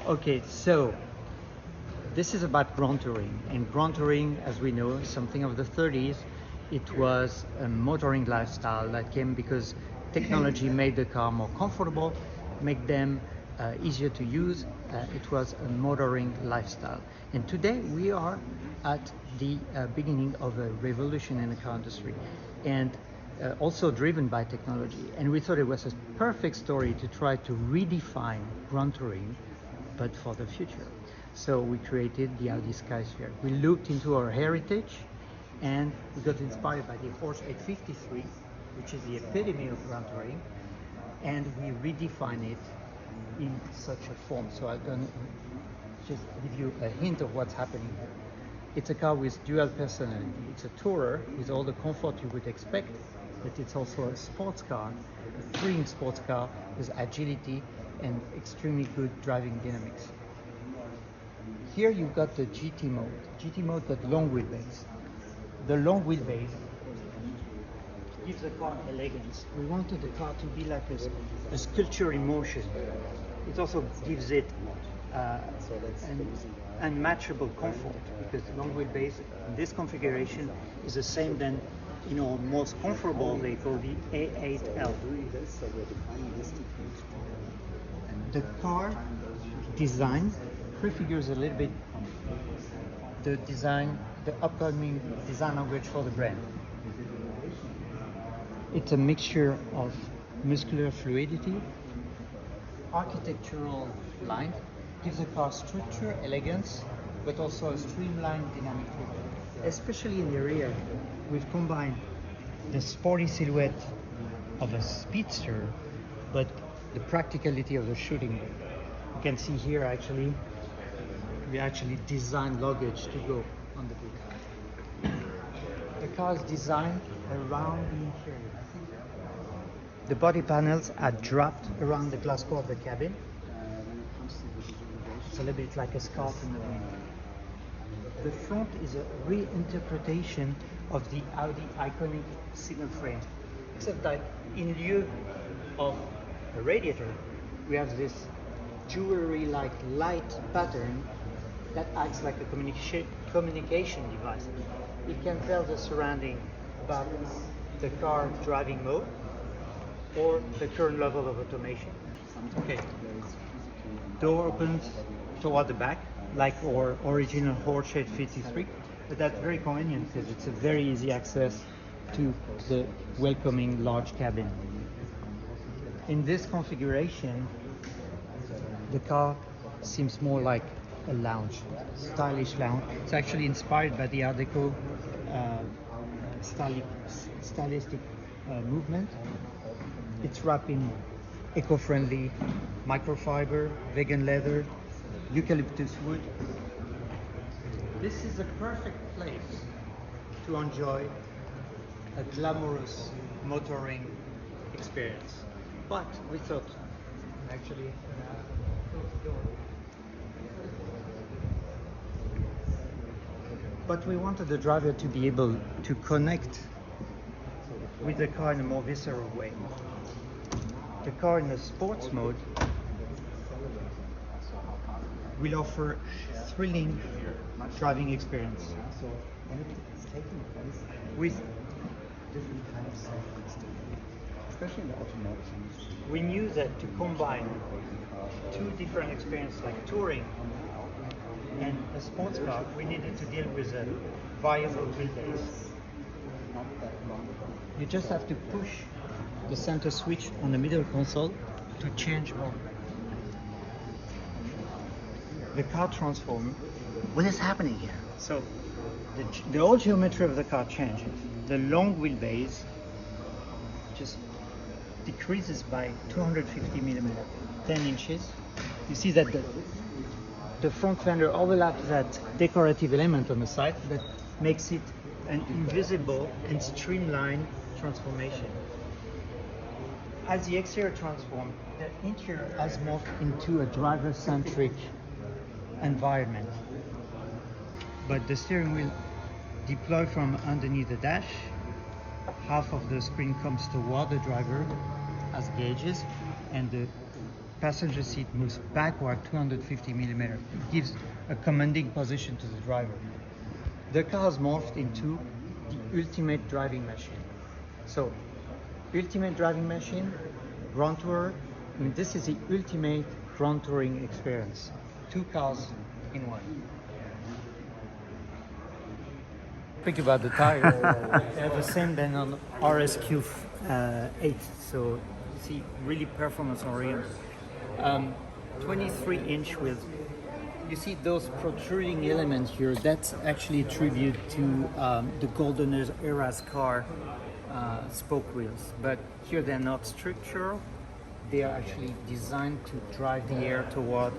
Okay, so this is about Grand Touring, and Grand Touring, as we know, is something of the 30s. It was a motoring lifestyle that came because technology made the car more comfortable, make them easier to use. It was a motoring lifestyle. And today we are at the beginning of a revolution in the car industry, and also driven by technology. And we thought it was a perfect story to try to redefine Grand Touring, but for the future. So we created the Audi Skysphere. We looked into our heritage and we got inspired by the Porsche 853, which is the epitome of Grand Touring, and we redefine it in such a form. So I'm going to just give you a hint of what's happening here. It's a car with dual personality. It's a tourer with all the comfort you would expect, but it's also a sports car, a thrilling sports car with agility and extremely good driving dynamics. Here you've got the GT mode. GT mode, but long wheelbase. The long wheelbase gives the car elegance. We wanted the car to be like a sculpture in motion. It also gives it an unmatchable comfort, because long wheelbase in this configuration is the same than in our most comfortable vehicle, the A8L. The car design prefigures a little bit the design, the upcoming design language for the brand. It's a mixture of muscular fluidity, architectural line, gives the car structure, elegance, but also a streamlined dynamic feel. Especially in the rear, we've combined the sporty silhouette of a speedster, but the practicality of the shooting mode. You can see here we actually designed luggage to go on the boot. The car is designed around the interior. The body panels are dropped around the glass core of the cabin. It's a little bit like a scarf in the wind. The front is a reinterpretation of the Audi iconic single frame, except that in lieu of a radiator, we have this jewelry-like light pattern that acts like a communication device. It can tell the surrounding about the car driving mode or the current level of automation. Okay, door opens toward the back like our original Porsche 853, but that's very convenient because it's a very easy access to the welcoming large cabin. In this configuration, the car seems more like a lounge, stylish lounge. It's actually inspired by the Art Deco stylistic movement. It's wrapped in eco-friendly microfiber, vegan leather, eucalyptus wood. This is a perfect place to enjoy a glamorous motoring experience. But we thought, actually, close the door. But we wanted the driver to be able to connect with the car in a more visceral way. The car in the sports mode will offer thrilling driving experience with different kinds of safety, especially in the automotive industry. We knew that to combine two different experiences like touring and a sports car, we needed to deal with a variable wheelbase. You just have to push the center switch on the middle console to change mode. The car transforms. What is happening here? So the whole geometry of the car changes. The long wheelbase just decreases by 250 millimeters, 10 inches. You see that the front fender overlaps that decorative element on the side that makes it an invisible and streamlined transformation. As the exterior transforms, the interior has morphed into a driver-centric environment. But the steering wheel deploys from underneath the dash. Half of the screen comes toward the driver as gauges, and the passenger seat moves backward 250 millimeters. It gives a commanding position to the driver. The car has morphed into the ultimate driving machine. So, ultimate driving machine, Grand Tourer. I mean, this is the ultimate Grand Touring experience. Two cars in one. Speak about the tire. They have the same than on RSQ 8. So, see, really performance oriented. 23-inch wheels. You see those protruding elements here, that's actually a tribute to the golden era's car spoke wheels. But here they're not structural, they are actually designed to drive the air toward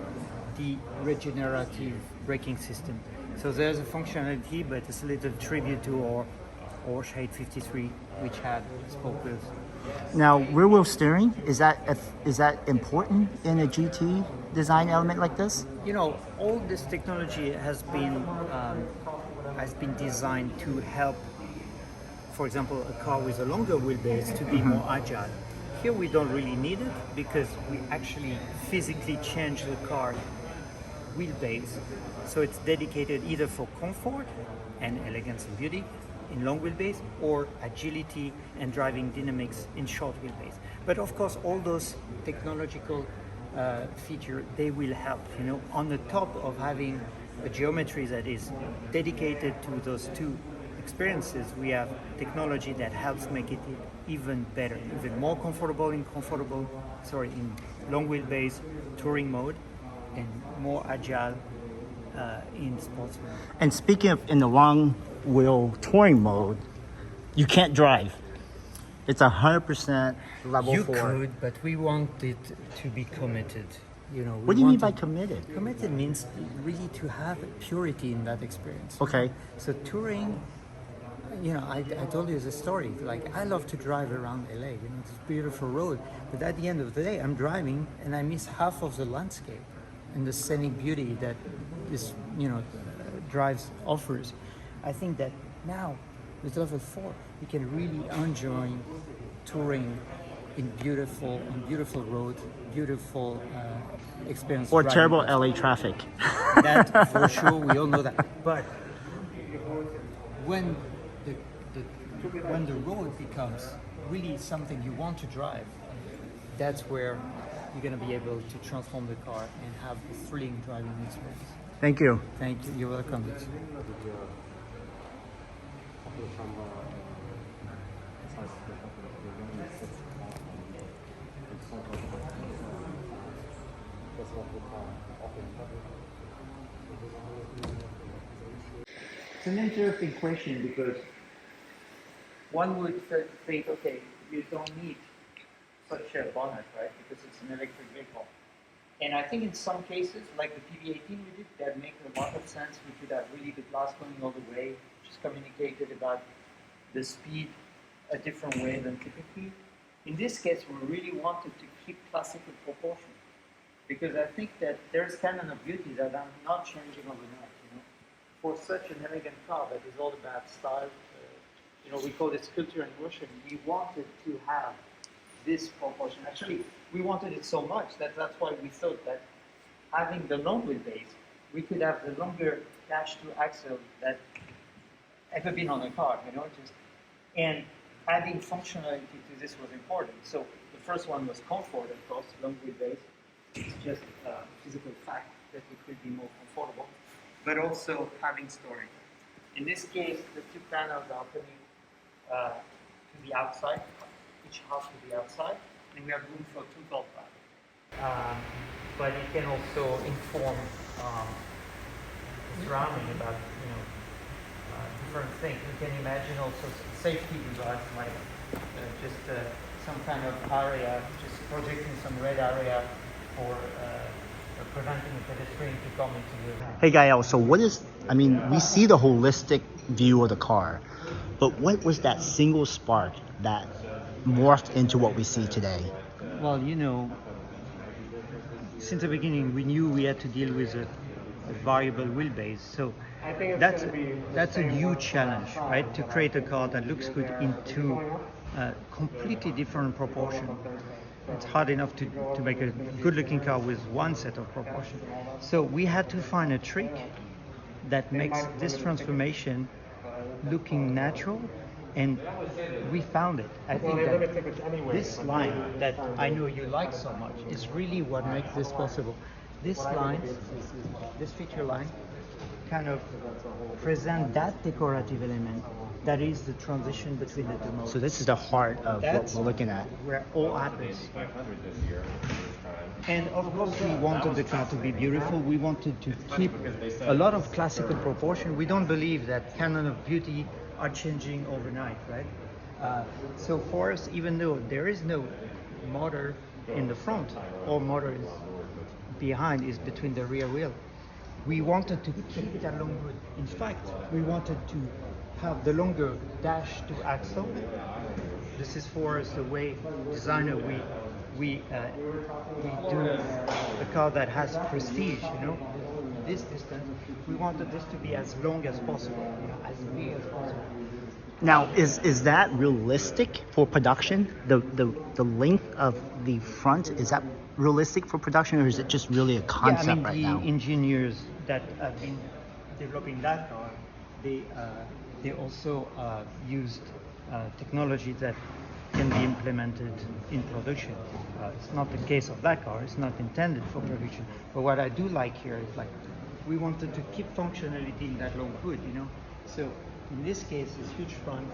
the regenerative braking system. So there's a functionality, but it's a little tribute to our Porsche 853, which had spoke wheels. Now, rear wheel steering, is that important in a GT design element like this? You know, all this technology has been designed to help, for example, a car with a longer wheelbase to be more agile. Here we don't really need it because we actually physically change the car wheelbase, so it's dedicated either for comfort and elegance and beauty in long wheelbase, or agility and driving dynamics in short wheelbase. But of course, all those technological features, they will help. You know, on the top of having a geometry that is dedicated to those two experiences, we have technology that helps make it even better, even more comfortable in long wheelbase touring mode, and more agile in sports mode. And speaking of in the long wheel touring mode, you can't drive. It's 100% level 4. You could, but we want it to be committed. You know. What do you mean by committed? Committed means really to have purity in that experience. Okay. So touring, you know, I told you the story. Like, I love to drive around LA. You know, it's a beautiful road. But at the end of the day, I'm driving and I miss half of the landscape and the scenic beauty that this, you know, drives offers. I think that now with level 4, you can really enjoy touring in beautiful roads, beautiful experience. Or terrible LA traffic. That for sure, we all know that. But when the road becomes really something you want to drive, that's where you're going to be able to transform the car and have a thrilling driving experience. Thank you. Thank you. You're welcome. It's an interesting question because one would think, okay, you don't need such a bonnet, right? Because it's an electric vehicle. And I think in some cases, like the PV18 we did, that make a lot of sense. We could have really the glass going all the way, just communicated about the speed a different way than typically. In this case, we really wanted to keep classical proportion because I think that there's canon of beauty that are not changing overnight. You know, for such an elegant car that is all about style, you know, we call it sculpture in motion. We wanted to have this proportion. Actually, we wanted it so much that that's why we thought that having the long wheelbase, we could have the longer dash to axle that ever been on a car, you know, and adding functionality to this was important. So the first one was comfort, of course, long wheelbase. It's just a physical fact that it could be more comfortable, but also having storage. In this case, the two panels are coming to the outside, each half to the outside, and we have room for two golf bags. But it can also inform the surrounding about, you know, different things. You can imagine also safety device like just some kind of area, just projecting some red area for preventing a pedestrian to come into the... Hey Gael, so we see the holistic view of the car, but what was that single spark that morphed into what we see today? Well, you know, since the beginning, we knew we had to deal with a variable wheelbase. So that's a huge challenge, right? To create a car that looks good into completely different proportion. it's hard enough to make a good-looking car with one set of proportion. So we had to find a trick that makes this transformation looking natural, and we found it. I think that this line that I know you like so much is really what makes this possible. This line, this feature line, kind of present that decorative element that is the transition between the two modes. So this is the heart of That's what we're looking at. where all happens. And of course, we wanted the car to be beautiful. We wanted to keep a lot of classical proportion. We don't believe that canon of beauty are changing overnight, right? So for us, even though there is no motor in the front, all motor is behind, is between the rear wheel. We wanted to keep that long hood. In fact, we wanted to have the longer dash to axle. This is for us the way designer we do a car that has prestige, you know. This distance, we wanted this to be as long as possible, you know, as big as possible. Now, is that realistic for production? The length of the front, is that realistic for production, or is it just really a concept yeah, I mean, right the now? engineers that have been developing that car, they also used technology that can be implemented in production. It's not the case of that car. It's not intended for production. But what I do like here is like we wanted to keep functionality in that long hood, you know. So in this case, this huge front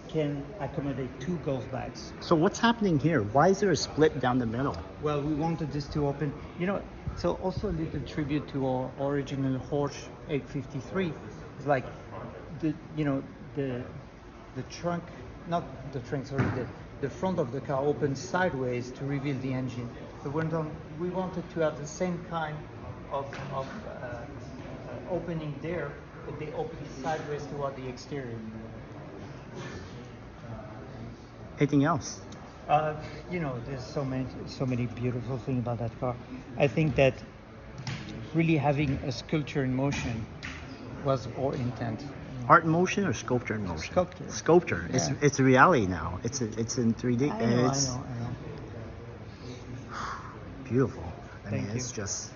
can accommodate 2 golf bags. So what's happening here? Why is there a split down the middle? Well, we wanted this to open, you know, so also a little tribute to our original Horsch 853. It's like the trunk, not the trunk, sorry, the front of the car opens sideways to reveal the engine. So we wanted to have the same kind of opening there, but they open sideways toward the exterior. Anything else? You know, there's so many beautiful things about that car. I think that really having a sculpture in motion was our intent. Art in motion or sculpture in motion? Sculpture. Sculpture. Yeah. It's a reality now. It's in 3D. I know. Beautiful. I mean, Thank it's you. just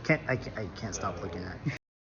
I can't stop looking at it.